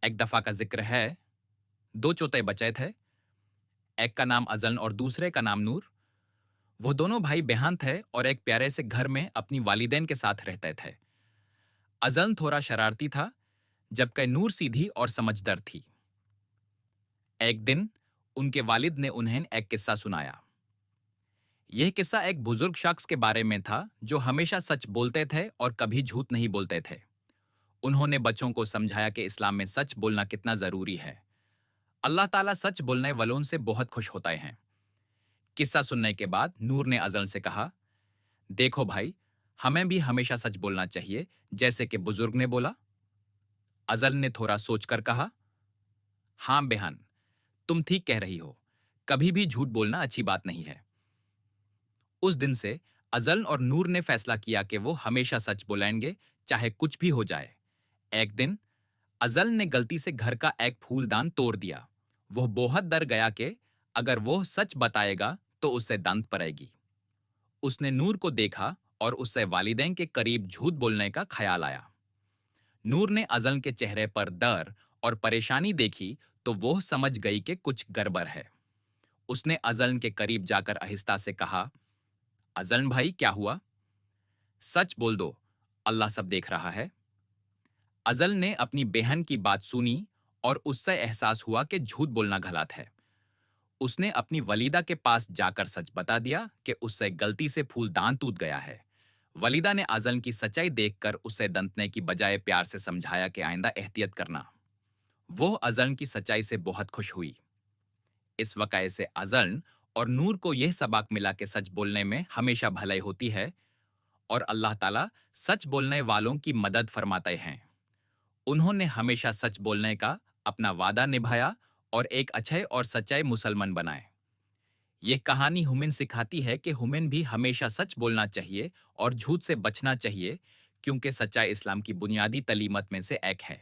एक दफा का जिक्र है, दो चोते बचे थे। एक का नाम अजलन और दूसरे का नाम नूर। वो दोनों भाई बहन थे और एक प्यारे से घर में अपनी वालिदैन के साथ रहते थे। अजलन थोड़ा शरारती था, जबकि नूर सीधी और समझदार थी। एक दिन उनके वालिद ने उन्हें एक किस्सा सुनाया। यह किस्सा एक बुजुर्ग शख्स के बारे में था जो हमेशा सच बोलते थे और कभी झूठ नहीं बोलते थे। उन्होंने बच्चों को समझाया कि इस्लाम में सच बोलना कितना जरूरी है। अल्लाह ताला सच बोलने वालों से बहुत खुश होता है। किस्सा सुनने के बाद नूर ने अजल से कहा, देखो भाई, हमें भी हमेशा सच बोलना चाहिए, जैसे कि बुजुर्ग ने बोला। अजल ने थोड़ा सोचकर कहा, हाँ बेहन, तुम ठीक कह रही हो। कभी भी झूठ बोलना अच्छी बात नहीं है। उस दिन से अजल और नूर ने फैसला किया कि वो हमेशा सच बोलेंगे, चाहे कुछ भी हो जाए। एक दिन अजल ने गलती से घर का एक फूलदान तोड़ दिया। वो बहुत डर गया कि अगर वो सच बताएगा तो उससे दंड पड़ेगी। उसने नूर को देखा और उससे वालिदैन के करीब झूठ बोलने का ख्याल आया। नूर ने अजल के चेहरे पर डर और परेशानी देखी तो वो समझ गई कि कुछ गड़बड़ है। उसने अजल के करीब जाकर आहिस्ता से कहा, अजल भाई, क्या हुआ? सच बोल दो, अल्लाह सब देख रहा है। अजल ने अपनी बहन की बात सुनी और उससे एहसास हुआ कि झूठ बोलना गलत है। उसने अपनी वलीदा के पास जाकर सच बता दिया कि उससे गलती से फूलदान टूट गया है। वलीदा ने अजल की सच्चाई देखकर उसे दंतने की बजाय प्यार से समझाया कि आइंदा एहतियात करना। वो अजल की सच्चाई से बहुत खुश हुई। इस वक़्त से अजल और नूर को यह सबक मिला कि सच बोलने में हमेशा भलाई होती है और अल्लाह ताला सच बोलने वालों की मदद फरमाते हैं। उन्होंने हमेशा सच बोलने का अपना वादा निभाया और एक अच्छे और सच्चे मुसलमान बनाए। ये कहानी हमें सिखाती है कि हमें भी हमेशा सच बोलना चाहिए और झूठ से बचना चाहिए, क्योंकि सच्चाई इस्लाम की बुनियादी तलीमत में से एक है।